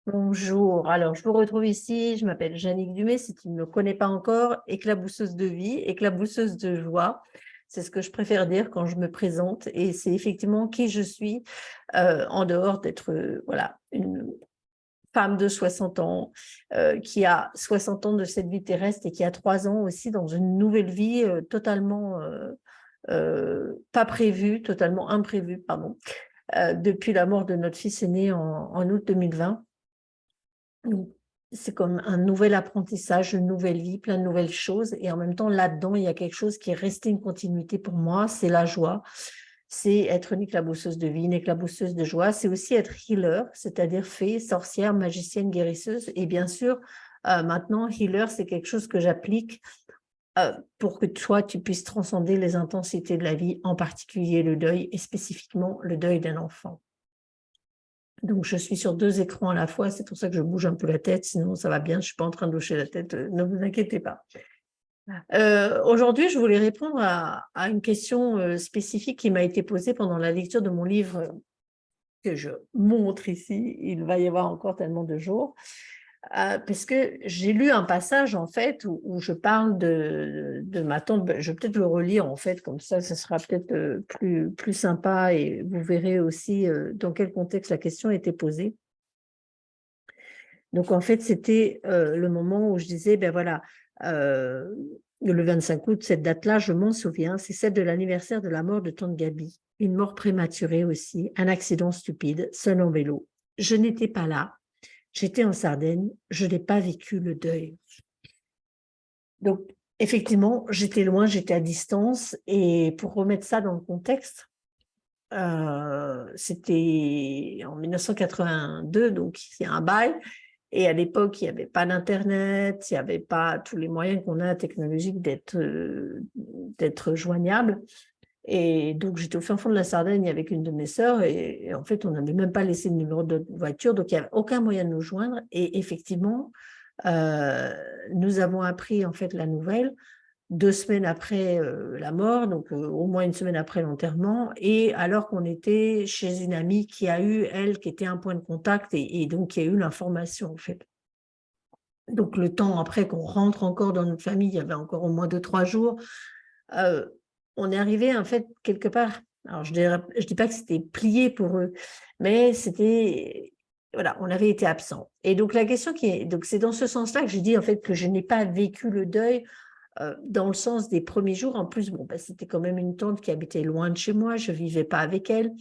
Bonjour, alors je vous retrouve ici, je m'appelle Jannick Dumais, si tu ne me connais pas encore, éclabousseuse de vie, éclabousseuse de joie, c'est ce que je préfère dire quand je me présente et c'est effectivement qui je suis en dehors d'être voilà, une femme de 60 ans qui a 60 ans de cette vie terrestre et qui a 3 ans aussi dans une nouvelle vie totalement pas prévue, totalement imprévue, pardon, depuis la mort de notre fils aîné en août 2020. Donc, c'est comme un nouvel apprentissage, une nouvelle vie, plein de nouvelles choses. Et en même temps, là-dedans, il y a quelque chose qui est resté une continuité pour moi, c'est la joie. C'est être une éclabousseuse de vie, une éclabousseuse de joie. C'est aussi être healer, c'est-à-dire fée, sorcière, magicienne, guérisseuse. Et bien sûr, maintenant, healer, c'est quelque chose que j'applique pour que toi, tu puisses transcender les intensités de la vie, en particulier le deuil, et spécifiquement le deuil d'un enfant. Donc, je suis sur 2 écrans à la fois, c'est pour ça que je bouge un peu la tête, sinon ça va bien, je ne suis pas en train de hocher la tête, ne vous inquiétez pas. Aujourd'hui, je voulais répondre à une question spécifique qui m'a été posée pendant la lecture de mon livre que je montre ici. Il va y avoir encore tellement de jours. Parce que j'ai lu un passage, en fait, où je parle de ma tante. Je vais peut-être le relire, en fait, comme ça sera peut-être plus sympa et vous verrez aussi dans quel contexte la question a été posée. Donc, en fait, c'était le moment où je disais, ben voilà, le 25 août, cette date-là, je m'en souviens, c'est celle de l'anniversaire de la mort de tante Gabi. Une mort prématurée aussi, un accident stupide, seul en vélo. Je n'étais pas là, j'étais en Sardaigne, je n'ai pas vécu le deuil. Donc, effectivement, j'étais loin, j'étais à distance. Et pour remettre ça dans le contexte, c'était en 1982, donc c'est un bail. Et à l'époque, il n'y avait pas d'Internet, il n'y avait pas tous les moyens qu'on a technologiques d'être joignable. Et donc, j'étais au fin fond de la Sardaigne avec une de mes sœurs et en fait, on n'avait même pas laissé le numéro de voiture, donc il n'y avait aucun moyen de nous joindre. Et effectivement, nous avons appris en fait la nouvelle 2 semaines après la mort, donc au moins une semaine après l'enterrement, et alors qu'on était chez une amie qui a eu, elle, qui était un point de contact et donc qui a eu l'information en fait. Donc le temps après qu'on rentre encore dans notre famille, il y avait encore au moins 2, 3 jours, euh, on est arrivé en fait quelque part, alors je dis pas que c'était plié pour eux, mais c'était, voilà, on avait été absent. Et donc la question donc c'est dans ce sens-là que j'ai dit en fait que je n'ai pas vécu le deuil dans le sens des premiers jours. En plus, bon, c'était quand même une tante qui habitait loin de chez moi, je ne vivais pas avec elle.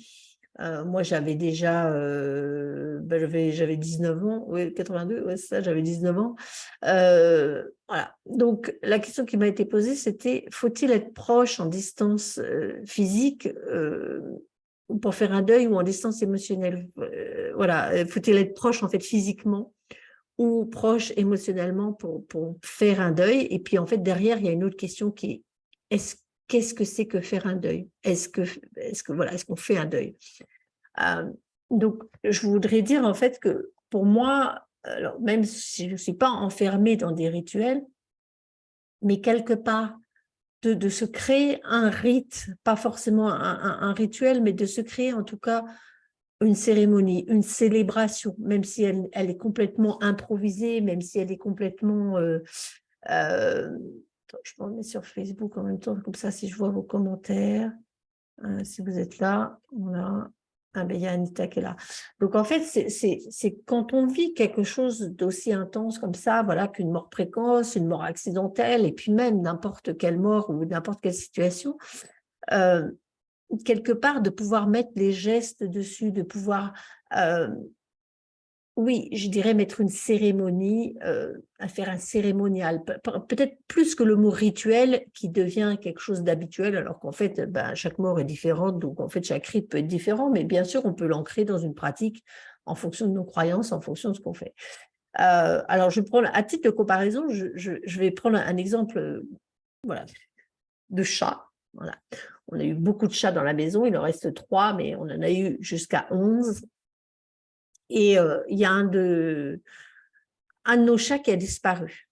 Moi, j'avais déjà, j'avais 19 ans, oui, 82, ouais, ça, j'avais 19 ans. Voilà. Donc, la question qui m'a été posée, c'était, faut-il être proche en distance physique pour faire un deuil ou en distance émotionnelle? Voilà, faut-il être proche en fait physiquement ou proche émotionnellement pour faire un deuil? Et puis, en fait, derrière, il y a une autre question qui est, qu'est-ce que c'est que faire un deuil? Est-ce qu'on fait un deuil? Euh, donc, je voudrais dire en fait que pour moi, alors, même si je ne suis pas enfermée dans des rituels, mais quelque part, de se créer un rite, pas forcément un rituel, mais de se créer en tout cas une cérémonie, une célébration, même si elle est complètement improvisée, même si elle est complètement... je me remets sur Facebook en même temps, comme ça, si je vois vos commentaires, si vous êtes là, voilà. Ah ben, il y a Anita qui est là. Donc, en fait, c'est quand on vit quelque chose d'aussi intense comme ça, voilà, qu'une mort précoce, une mort accidentelle, et puis même n'importe quelle mort ou n'importe quelle situation, euh, quelque part, de pouvoir mettre les gestes dessus, de pouvoir, oui, je dirais mettre une cérémonie, à faire un cérémonial, peut-être plus que le mot rituel qui devient quelque chose d'habituel, alors qu'en fait, ben, chaque mort est différente, donc en fait, chaque rite peut être différent, mais bien sûr, on peut l'ancrer dans une pratique en fonction de nos croyances, en fonction de ce qu'on fait. Alors, je prends, à titre de comparaison, je vais prendre un exemple, voilà, de chat. Voilà. On a eu beaucoup de chats dans la maison, il en reste 3, mais on en a eu jusqu'à 11. Et il y a un de nos chats qui a disparu.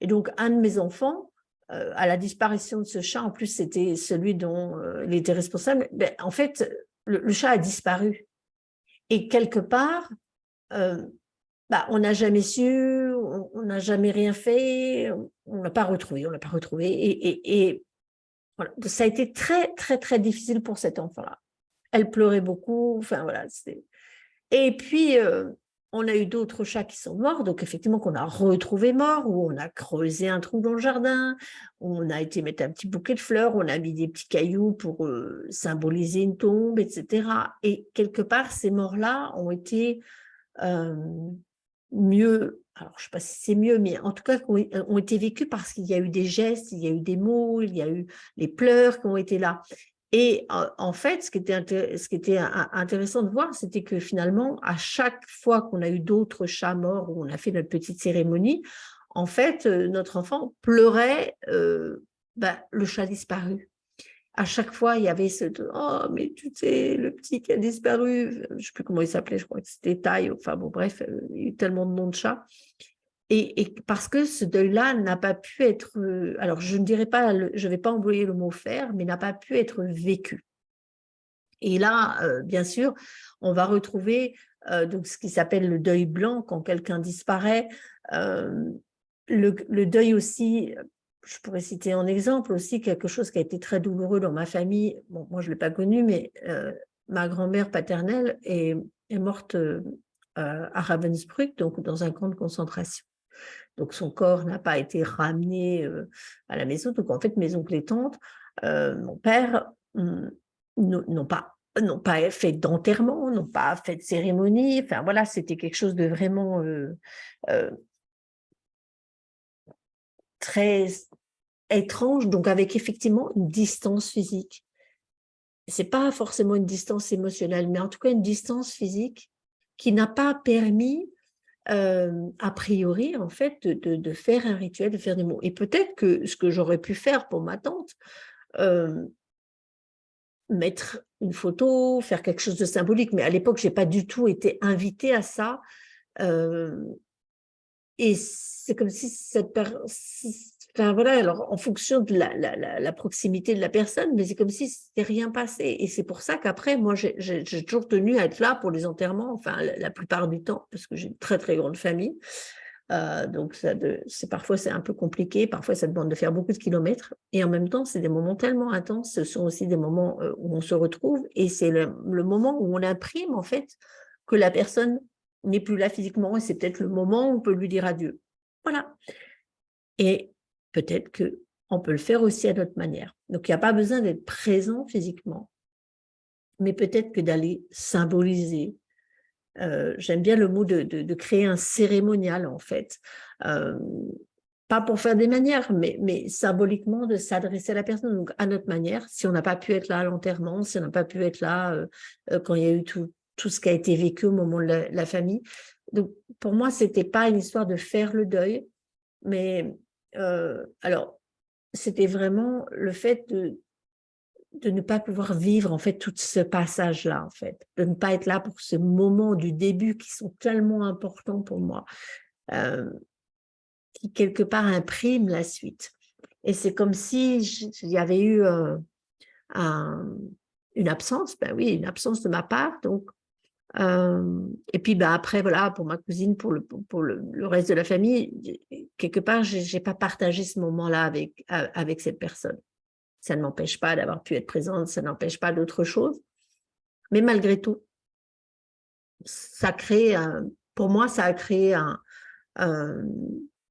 Et donc, un de mes enfants, à la disparition de ce chat, en plus, c'était celui dont il était responsable, ben, en fait, le chat a disparu. Et quelque part, euh, bah, on n'a jamais su, on n'a jamais rien fait, on ne l'a pas retrouvé, on l'a pas retrouvé. Et voilà. Ça a été très, très, très difficile pour cet enfant-là. Elle pleurait beaucoup, enfin voilà. Et puis, on a eu d'autres chats qui sont morts, donc effectivement qu'on a retrouvé morts, où on a creusé un trou dans le jardin, on a été mettre un petit bouquet de fleurs, on a mis des petits cailloux pour symboliser une tombe, etc. Et quelque part, ces morts-là ont été euh, mieux, alors je ne sais pas si c'est mieux, mais en tout cas ont été vécus parce qu'il y a eu des gestes, il y a eu des mots, il y a eu les pleurs qui ont été là. Et en fait, ce qui était intéressant de voir, c'était que finalement, à chaque fois qu'on a eu d'autres chats morts, où on a fait notre petite cérémonie, en fait, notre enfant pleurait le chat disparu. À chaque fois, il y avait ce « Oh, mais tu sais, le petit qui a disparu », je ne sais plus comment il s'appelait, je crois que c'était Taille, enfin bon, bref, il y a eu tellement de noms de chats. Et parce que ce deuil-là n'a pas pu être, alors je ne dirais pas, je ne vais pas employer le mot faire, mais n'a pas pu être vécu. Et là, bien sûr, on va retrouver donc ce qui s'appelle le deuil blanc quand quelqu'un disparaît. Le deuil aussi, je pourrais citer en exemple aussi quelque chose qui a été très douloureux dans ma famille. Bon, moi, je ne l'ai pas connu, mais ma grand-mère paternelle est morte à Ravensbrück, donc dans un camp de concentration. Donc, son corps n'a pas été ramené à la maison. Donc, en fait, mes oncles et tantes, mon père, n'ont pas fait d'enterrement, n'ont pas fait de cérémonie. Enfin, voilà, c'était quelque chose de vraiment euh, très étrange, donc avec effectivement une distance physique. Ce n'est pas forcément une distance émotionnelle, mais en tout cas une distance physique qui n'a pas permis a priori, en fait, de faire un rituel, de faire des mots. Et peut-être que ce que j'aurais pu faire pour ma tante, mettre une photo, faire quelque chose de symbolique, mais à l'époque, je n'ai pas du tout été invitée à ça. Et c'est comme si cette personne, enfin voilà, alors en fonction de la proximité de la personne, mais c'est comme si c'était rien passé. Et c'est pour ça qu'après, moi, j'ai toujours tenu à être là pour les enterrements, enfin la plupart du temps, parce que j'ai une très très grande famille. Donc parfois c'est un peu compliqué, parfois ça demande de faire beaucoup de kilomètres. Et en même temps, c'est des moments tellement intenses. Ce sont aussi des moments où on se retrouve, et c'est le moment où on imprime en fait que la personne n'est plus là physiquement, et c'est peut-être le moment où on peut lui dire adieu. Voilà. Et peut-être qu'on peut le faire aussi à notre manière. Donc, il n'y a pas besoin d'être présent physiquement, mais peut-être que d'aller symboliser. J'aime bien le mot de créer un cérémonial, en fait. Pas pour faire des manières, mais symboliquement de s'adresser à la personne, donc à notre manière. Si on n'a pas pu être là à l'enterrement, si on n'a pas pu être là quand il y a eu tout ce qui a été vécu au moment de la famille. Donc, pour moi, ce n'était pas une histoire de faire le deuil, mais alors, c'était vraiment le fait de ne pas pouvoir vivre en fait tout ce passage-là, en fait, de ne pas être là pour ce moment du début qui sont tellement importants pour moi, qui quelque part impriment la suite. Et c'est comme si il y avait eu une absence, ben oui, une absence de ma part, donc et puis ben après voilà, pour ma cousine, pour le reste de la famille, quelque part j'ai pas partagé ce moment-là avec cette personne. Ça ne m'empêche pas d'avoir pu être présente, ça n'empêche pas d'autres choses, mais malgré tout, ça crée pour moi ça a créé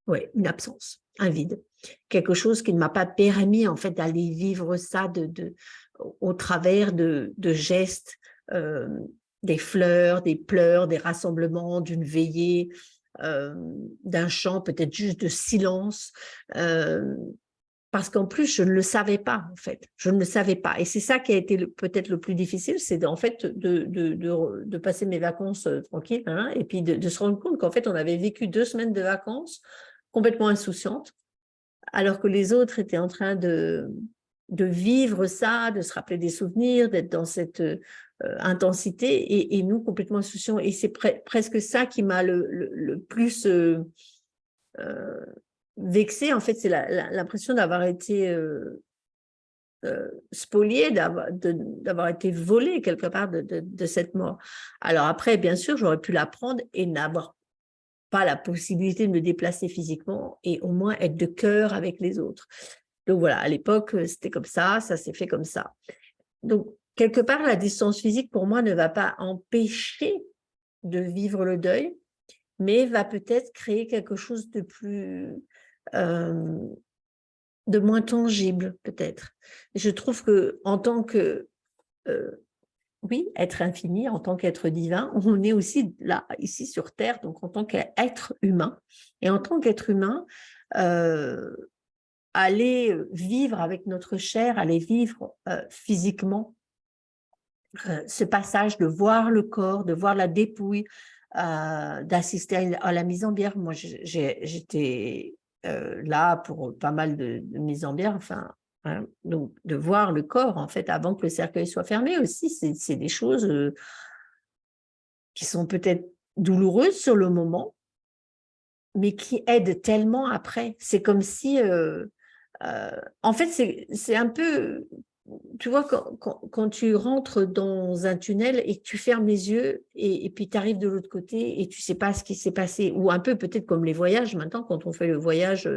ouais, une absence, un vide, quelque chose qui ne m'a pas permis en fait d'aller vivre ça au travers de gestes, euh, des fleurs, des pleurs, des rassemblements, d'une veillée, d'un chant, peut-être juste de silence, parce qu'en plus, je ne le savais pas, en fait. Je ne le savais pas. Et c'est ça qui a été peut-être le plus difficile, c'est en fait de passer mes vacances tranquilles, hein, et puis de se rendre compte qu'en fait, on avait vécu 2 semaines de vacances complètement insouciantes, alors que les autres étaient en train de vivre ça, de se rappeler des souvenirs, d'être dans cette intensité, et nous complètement insouciants. Et c'est presque ça qui m'a le plus vexée. En fait, c'est l'impression d'avoir été spoliée, d'avoir été volée quelque part de cette mort. Alors après, bien sûr, j'aurais pu l'apprendre et n'avoir pas la possibilité de me déplacer physiquement et au moins être de cœur avec les autres. Donc voilà, à l'époque, c'était comme ça s'est fait comme ça. Donc, quelque part, la distance physique, pour moi, ne va pas empêcher de vivre le deuil, mais va peut-être créer quelque chose de plus, de moins tangible, peut-être. Je trouve que en tant que, oui, être infini, en tant qu'être divin, on est aussi là, ici sur Terre, donc en tant qu'être humain. Et en tant qu'être humain, aller vivre avec notre chair, aller vivre physiquement ce passage, de voir le corps, de voir la dépouille, d'assister à la mise en bière. Moi, j'étais là pour pas mal de mises en bière, enfin, hein, donc de voir le corps, en fait, avant que le cercueil soit fermé aussi, c'est des choses qui sont peut-être douloureuses sur le moment, mais qui aident tellement après. C'est comme si, en fait, c'est un peu, tu vois, quand tu rentres dans un tunnel et que tu fermes les yeux et puis tu arrives de l'autre côté et tu sais pas ce qui s'est passé, ou un peu peut-être comme les voyages maintenant, quand on fait le voyage,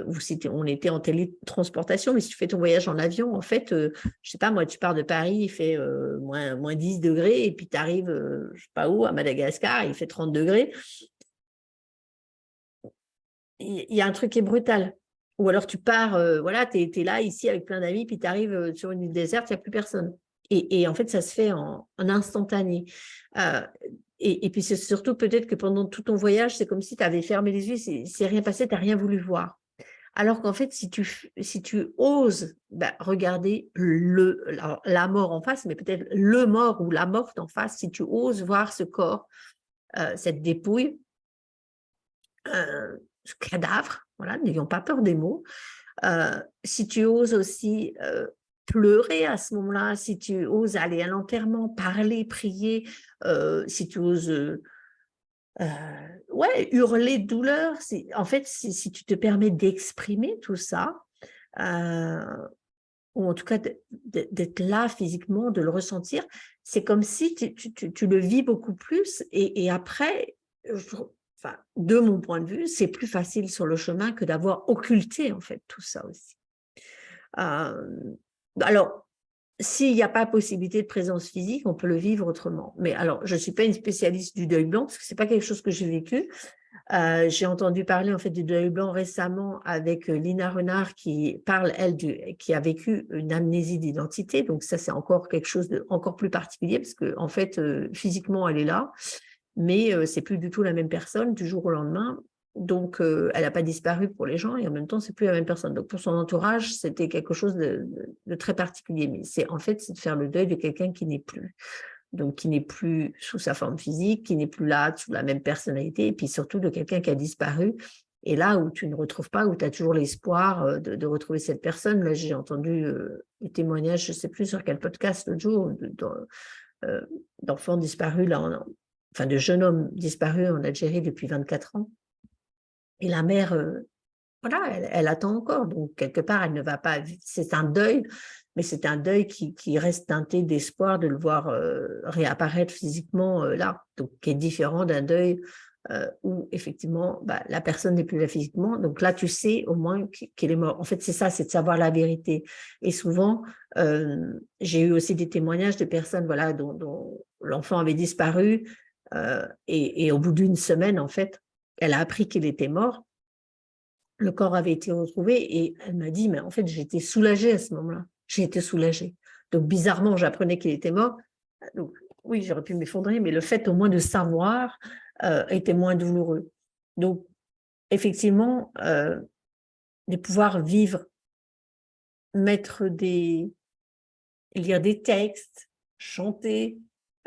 ou si on était en télétransportation, mais si tu fais ton voyage en avion, en fait, je sais pas, moi, tu pars de Paris, il fait moins 10 degrés, et puis tu arrives, je sais pas où, à Madagascar, il fait 30 degrés. Il y a un truc qui est brutal. Ou alors tu pars, voilà, tu es là, ici, avec plein d'amis, puis tu arrives sur une île déserte, il n'y a plus personne. Et en fait, ça se fait en instantané. Euh, et puis, c'est surtout peut-être que pendant tout ton voyage, c'est comme si tu avais fermé les yeux, c'est rien passé, tu n'as rien voulu voir. Alors qu'en fait, si tu oses regarder la mort en face, mais peut-être le mort ou la morte en face, si tu oses voir ce corps, cette dépouille, ce cadavre, voilà, n'ayons pas peur des mots. Si tu oses aussi pleurer à ce moment-là, si tu oses aller à l'enterrement, parler, prier, si tu oses ouais, hurler de douleur, en fait, si tu te permets d'exprimer tout ça, ou en tout cas d'être là physiquement, de le ressentir, c'est comme si tu le vis beaucoup plus et après, enfin, de mon point de vue, c'est plus facile sur le chemin que d'avoir occulté en fait tout ça aussi. Alors, s'il n'y a pas possibilité de présence physique, on peut le vivre autrement. Mais alors, je ne suis pas une spécialiste du deuil blanc parce que ce n'est pas quelque chose que j'ai vécu. J'ai entendu parler en fait du deuil blanc récemment avec Lina Renard qui parle, elle, qui a vécu une amnésie d'identité. Donc ça, c'est encore quelque chose de encore plus particulier parce que en fait, physiquement, elle est là, mais c'est plus du tout la même personne du jour au lendemain. Donc, elle n'a pas disparu pour les gens et en même temps, c'est plus la même personne. Donc, pour son entourage, c'était quelque chose de très particulier. Mais c'est de faire le deuil de quelqu'un qui n'est plus. Donc, qui n'est plus sous sa forme physique, qui n'est plus là sous la même personnalité, et puis surtout de quelqu'un qui a disparu. Et là où tu ne retrouves pas, où tu as toujours l'espoir de retrouver cette personne. Là, j'ai entendu des témoignages, je ne sais plus sur quel podcast l'autre jour, d'enfants disparus, là, enfin de jeunes hommes disparus en Algérie depuis 24 ans. Et la mère, voilà, elle attend encore. Donc, quelque part, elle ne va pas. C'est un deuil, mais c'est un deuil qui reste teinté d'espoir de le voir réapparaître physiquement là. Donc, qui est différent d'un deuil où, effectivement, la personne n'est plus là physiquement. Donc là, tu sais au moins qu'il est mort. En fait, c'est ça, c'est de savoir la vérité. Et souvent, j'ai eu aussi des témoignages de personnes voilà, dont l'enfant avait disparu et au bout d'une semaine, en fait, elle a appris qu'il était mort. Le corps avait été retrouvé et elle m'a dit, mais en fait, j'étais soulagée à ce moment-là. J'ai été soulagée. Donc, bizarrement, j'apprenais qu'il était mort. Donc, oui, j'aurais pu m'effondrer, mais le fait au moins de savoir était moins douloureux. Donc, effectivement, de pouvoir vivre, lire des textes, chanter,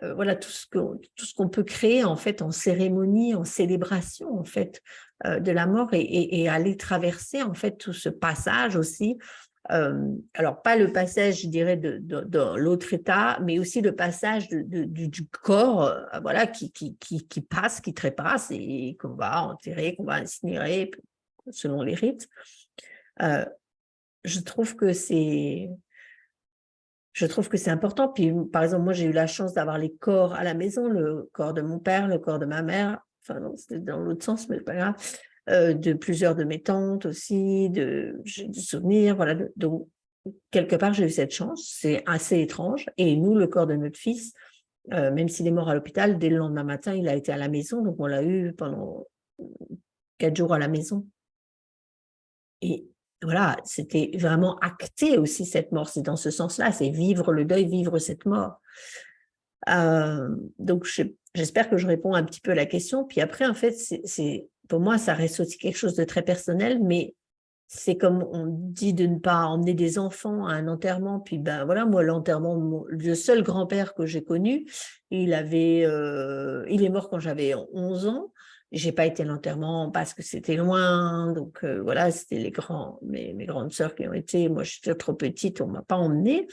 voilà tout ce qu'on peut créer en fait en cérémonie, en célébration en fait de la mort et aller traverser en fait tout ce passage aussi. Alors pas le passage, je dirais, de l'autre état, mais aussi le passage du corps, voilà, qui passe, qui trépasse et qu'on va enterrer, qu'on va incinérer selon les rites. Je trouve que c'est important. Puis, par exemple, moi, j'ai eu la chance d'avoir les corps à la maison, le corps de mon père, le corps de ma mère. enfin non, c'était dans l'autre sens, mais pas grave, de plusieurs de mes tantes aussi, j'ai des souvenirs, voilà. Donc, quelque part, j'ai eu cette chance, c'est assez étrange. Et nous, le corps de notre fils, même s'il est mort à l'hôpital, dès le lendemain matin, il a été à la maison, donc on l'a eu pendant 4 jours à la maison. Et voilà, c'était vraiment acté aussi cette mort, c'est dans ce sens-là, c'est vivre le deuil, vivre cette mort. Donc, j'espère que je réponds un petit peu à la question. Puis après, en fait, pour moi, ça reste aussi quelque chose de très personnel, mais c'est comme on dit de ne pas emmener des enfants à un enterrement. Puis ben voilà, moi, l'enterrement, le seul grand-père que j'ai connu, il est mort quand j'avais 11 ans. J'ai pas été à l'enterrement parce que c'était loin. Donc voilà, c'était mes grandes sœurs qui ont été. Moi, j'étais trop petite, on m'a pas emmenée.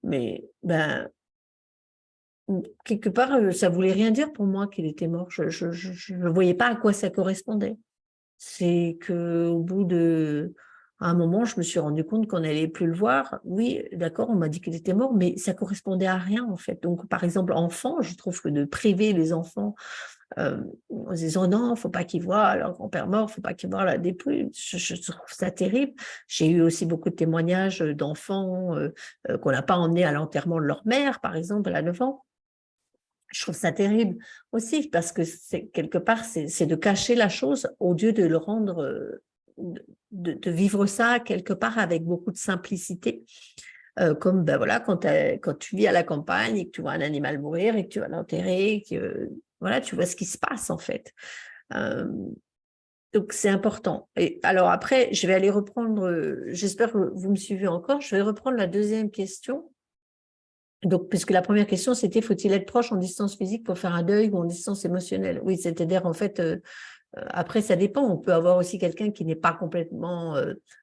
Mais ben, quelque part, ça voulait rien dire pour moi qu'il était mort. Je ne voyais pas à quoi ça correspondait. C'est qu'au bout à un moment, je me suis rendu compte qu'on n'allait plus le voir. Oui, d'accord, on m'a dit qu'il était mort, mais ça correspondait à rien, en fait. Donc, par exemple, enfant, je trouve que de priver les enfants en se disant non, faut pas qu'ils voient leur grand-père mort, faut pas qu'ils voient la dépouille, je trouve ça terrible. J'ai eu aussi beaucoup de témoignages d'enfants qu'on n'a pas emmenés à l'enterrement de leur mère, par exemple, à 9 ans. Je trouve ça terrible aussi parce que quelque part, c'est de cacher la chose au lieu de le rendre, de vivre ça quelque part avec beaucoup de simplicité. Comme ben voilà, quand tu vis à la campagne et que tu vois un animal mourir et que tu vas l'enterrer, que voilà, tu vois ce qui se passe en fait. Euh, donc c'est important. Et alors après, je vais aller reprendre, j'espère que vous me suivez encore, je vais reprendre la deuxième question. Donc, puisque la première question, c'était faut-il être proche en distance physique pour faire un deuil ou en distance émotionnelle? Oui, c'est-à-dire, en fait, après, ça dépend. On peut avoir aussi quelqu'un qui n'est pas complètement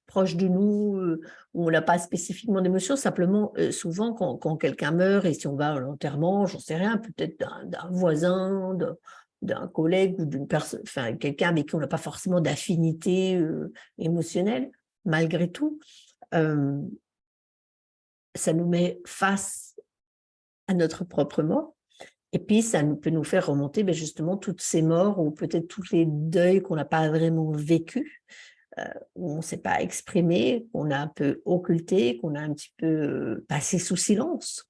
proche de nous, où on n'a pas spécifiquement d'émotion. Simplement, souvent, quand quelqu'un meurt, et si on va à l'enterrement, j'en sais rien, peut-être d'un voisin, d'un collègue ou d'une personne, enfin, quelqu'un avec qui on n'a pas forcément d'affinité émotionnelle, malgré tout, ça nous met face à notre propre mort. Et puis, ça peut nous faire remonter justement toutes ces morts ou peut-être tous les deuils qu'on n'a pas vraiment vécu, où on ne s'est pas exprimé, qu'on a un peu occulté, qu'on a un petit peu passé sous silence.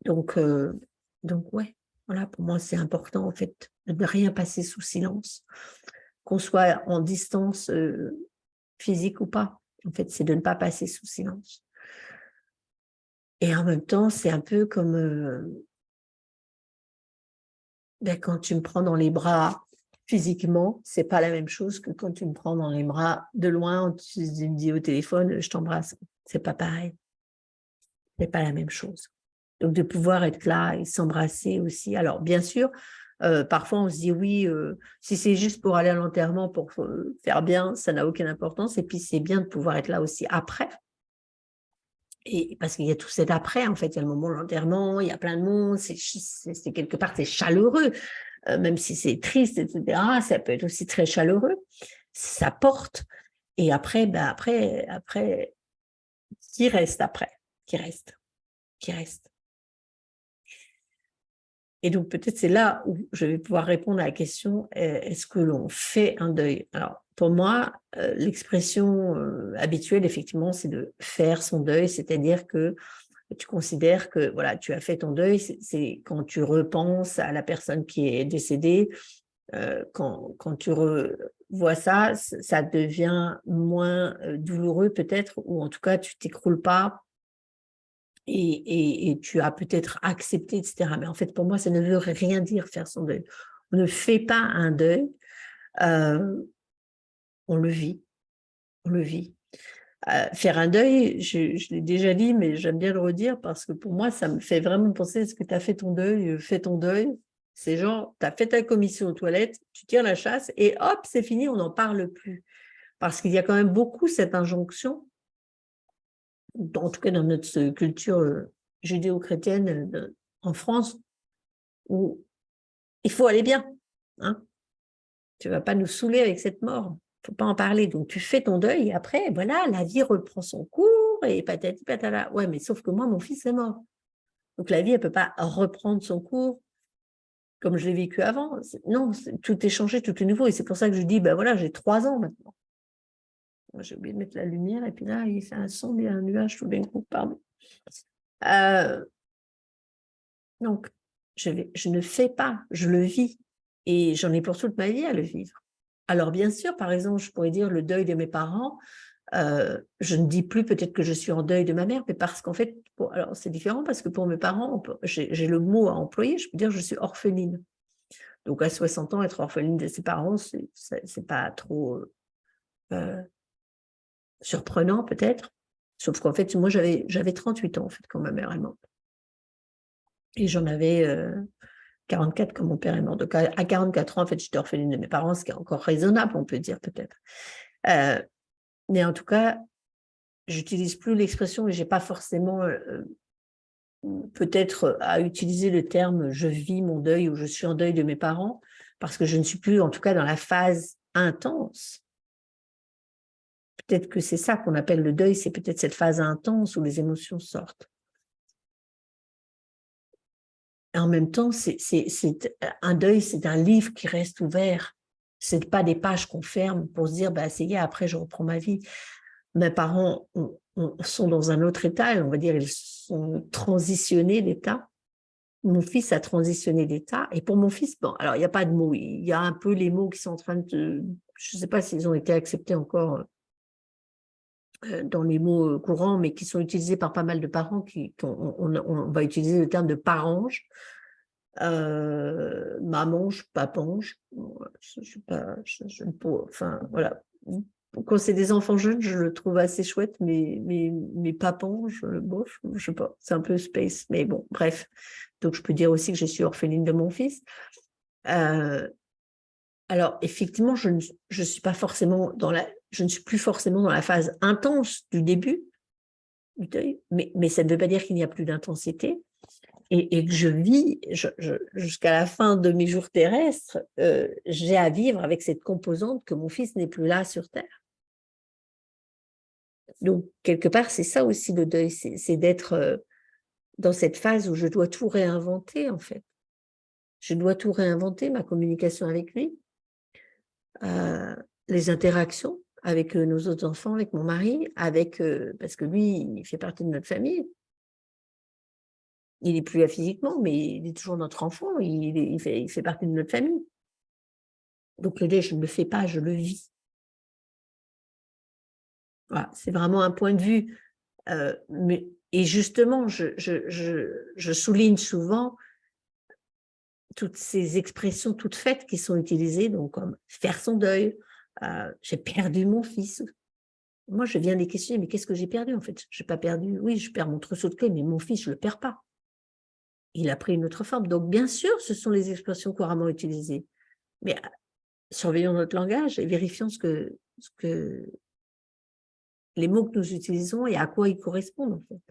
Donc ouais, voilà, pour moi, c'est important en fait de ne rien passer sous silence, qu'on soit en distance physique ou pas. En fait, c'est de ne pas passer sous silence. Et en même temps, c'est un peu comme quand tu me prends dans les bras physiquement, c'est pas la même chose que quand tu me prends dans les bras de loin, tu me dis au téléphone, je t'embrasse. C'est pas pareil. C'est pas la même chose. Donc de pouvoir être là et s'embrasser aussi. Alors bien sûr, parfois on se dit oui, si c'est juste pour aller à l'enterrement pour faire bien, ça n'a aucune importance. Et puis c'est bien de pouvoir être là aussi après. Et parce qu'il y a tout cet après, en fait, il y a le moment de l'enterrement, il y a plein de monde, c'est quelque part, c'est chaleureux, même si c'est triste, etc. Ça peut être aussi très chaleureux, ça porte. Et après, après, qui reste après? Qui reste? Qui reste? Et donc, peut-être c'est là où je vais pouvoir répondre à la question, est-ce que l'on fait un deuil? Alors, pour moi, l'expression habituelle, effectivement, c'est de faire son deuil, c'est-à-dire que tu considères que voilà, tu as fait ton deuil, c'est quand tu repenses à la personne qui est décédée, quand tu revois ça, ça devient moins douloureux peut-être, ou en tout cas, tu t'écroules pas et tu as peut-être accepté, etc. Mais en fait, pour moi, ça ne veut rien dire faire son deuil. On ne fait pas un deuil, on le vit, on le vit. Faire un deuil, je l'ai déjà dit, mais j'aime bien le redire parce que pour moi, ça me fait vraiment penser, est-ce que tu as fait ton deuil? Fais ton deuil. C'est genre, tu as fait ta commission aux toilettes, tu tires la chasse et hop, c'est fini, on n'en parle plus. Parce qu'il y a quand même beaucoup cette injonction, en tout cas dans notre culture judéo-chrétienne en France, où il faut aller bien. Hein, tu ne vas pas nous saouler avec cette mort. Il ne faut pas en parler. Donc, tu fais ton deuil et après, voilà, la vie reprend son cours et patati patata. Ouais, mais sauf que moi, mon fils est mort. Donc, la vie, elle ne peut pas reprendre son cours comme je l'ai vécu avant. Non, tout est changé, tout est nouveau. Et c'est pour ça que je dis, ben voilà, j'ai 3 ans maintenant. J'ai oublié de mettre la lumière, et puis là, il fait un son, il y a un nuage tout d'un coup, pardon. Donc, je ne fais pas, je le vis. Et j'en ai pour toute ma vie à le vivre. Alors, bien sûr, par exemple, je pourrais dire le deuil de mes parents. Je ne dis plus peut-être que je suis en deuil de ma mère, mais parce qu'en fait, alors c'est différent parce que pour mes parents, j'ai le mot à employer, je peux dire je suis orpheline. Donc, à 60 ans, être orpheline de ses parents, c'est pas trop surprenant peut-être. Sauf qu'en fait, moi, j'avais 38 ans en fait, quand ma mère est morte. Et j'en avais 44 quand mon père est mort. Donc, à 44 ans, en fait, j'étais orpheline de mes parents, ce qui est encore raisonnable, on peut dire peut-être. Mais en tout cas, j'utilise plus l'expression et j'ai pas forcément peut-être à utiliser le terme « je vis mon deuil » ou « je suis en deuil de mes parents » parce que je ne suis plus, en tout cas, dans la phase intense. Peut-être que c'est ça qu'on appelle le deuil, c'est peut-être cette phase intense où les émotions sortent. Et en même temps, un deuil, c'est un livre qui reste ouvert. Ce n'est pas des pages qu'on ferme pour se dire, bah, c'est y après je reprends ma vie. Mes parents sont dans un autre état, et on va dire, ils sont transitionnés d'état. Mon fils a transitionné d'état, et pour mon fils, bon, alors il n'y a pas de mots, il y a un peu les mots qui sont en train de, je ne sais pas s'ils ont été acceptés encore dans les mots courants, mais qui sont utilisés par pas mal de parents, on va utiliser le terme de parange. Mamange, papange, je pas, enfin voilà. Quand c'est des enfants jeunes, je le trouve assez chouette, mais papange, bof, je sais pas, c'est un peu space, mais bon, bref. Donc je peux dire aussi que je suis orpheline de mon fils. Alors effectivement, je suis pas forcément je ne suis plus forcément dans la phase intense du début du deuil, mais ça ne veut pas dire qu'il n'y a plus d'intensité. Et que je vis jusqu'à la fin de mes jours terrestres, j'ai à vivre avec cette composante que mon fils n'est plus là sur Terre. Donc, quelque part, c'est ça aussi le deuil, c'est d'être dans cette phase où je dois tout réinventer, en fait. Je dois tout réinventer, ma communication avec lui, les interactions avec nos autres enfants, avec mon mari, parce que lui, il fait partie de notre famille. Il n'est plus là physiquement, mais il est toujours notre enfant, il fait partie de notre famille. Donc le deuil, je ne le fais pas, je le vis. Voilà, c'est vraiment un point de vue. Et justement, je souligne souvent toutes ces expressions toutes faites qui sont utilisées, donc comme faire son deuil, j'ai perdu mon fils. Moi, je viens les questionner, mais qu'est-ce que j'ai perdu en fait? Je n'ai pas perdu, oui, je perds mon trousseau de clés, mais mon fils, je ne le perds pas. Il a pris une autre forme. Donc, bien sûr, ce sont les expressions couramment utilisées. Mais surveillons notre langage et vérifions les mots que nous utilisons et à quoi ils correspondent, en fait.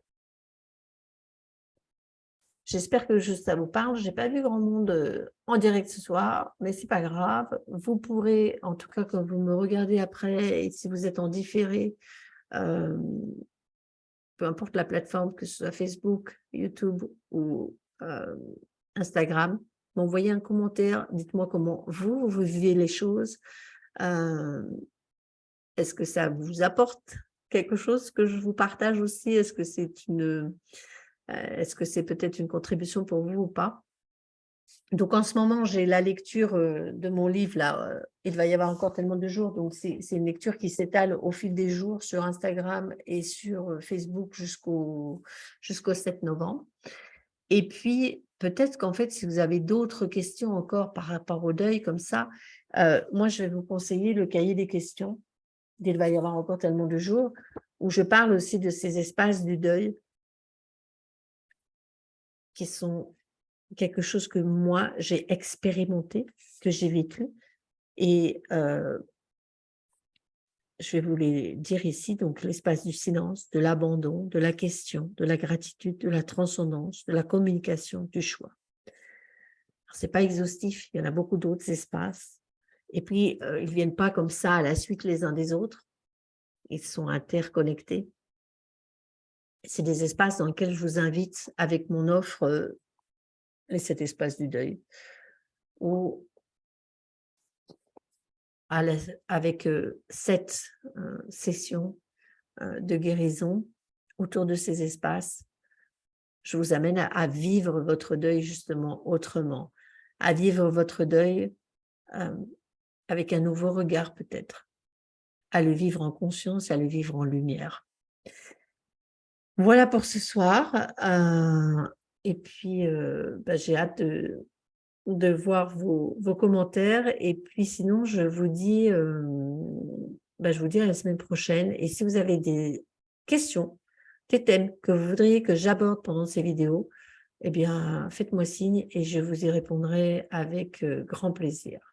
J'espère que ça vous parle. Je n'ai pas vu grand monde en direct ce soir, mais ce n'est pas grave. Vous pourrez, en tout cas, quand vous me regardez après, et si vous êtes en différé, peu importe la plateforme, que ce soit Facebook, YouTube ou Instagram, m'envoyez un commentaire. Dites-moi comment vous vivez les choses. Est-ce que ça vous apporte quelque chose que je vous partage aussi? Est-ce que c'est peut-être une contribution pour vous ou pas? Donc, en ce moment, j'ai la lecture de mon livre, là, il va y avoir encore tellement de jours, donc c'est une lecture qui s'étale au fil des jours sur Instagram et sur Facebook jusqu'au 7 novembre. Et puis, peut-être qu'en fait, si vous avez d'autres questions encore par rapport au deuil comme ça, moi, je vais vous conseiller le cahier des questions. Il va y avoir encore tellement de jours, où je parle aussi de ces espaces du deuil qui sont quelque chose que moi, j'ai expérimenté, que j'ai vécu. Et je vais vous les dire ici, donc l'espace du silence, de l'abandon, de la question, de la gratitude, de la transcendance, de la communication, du choix. Ce n'est pas exhaustif, il y en a beaucoup d'autres espaces. Et puis, ils ne viennent pas comme ça à la suite les uns des autres. Ils sont interconnectés. C'est des espaces dans lesquels je vous invite avec mon offre, cet espace du deuil. ou avec 7 sessions de guérison autour de ces espaces, je vous amène à vivre votre deuil justement autrement, à vivre votre deuil avec un nouveau regard peut-être, à le vivre en conscience, à le vivre en lumière. Voilà pour ce soir. Et puis, j'ai hâte de voir vos commentaires. Et puis sinon, je vous dis à la semaine prochaine. Et si vous avez des questions, des thèmes que vous voudriez que j'aborde pendant ces vidéos, eh bien, faites-moi signe et je vous y répondrai avec grand plaisir.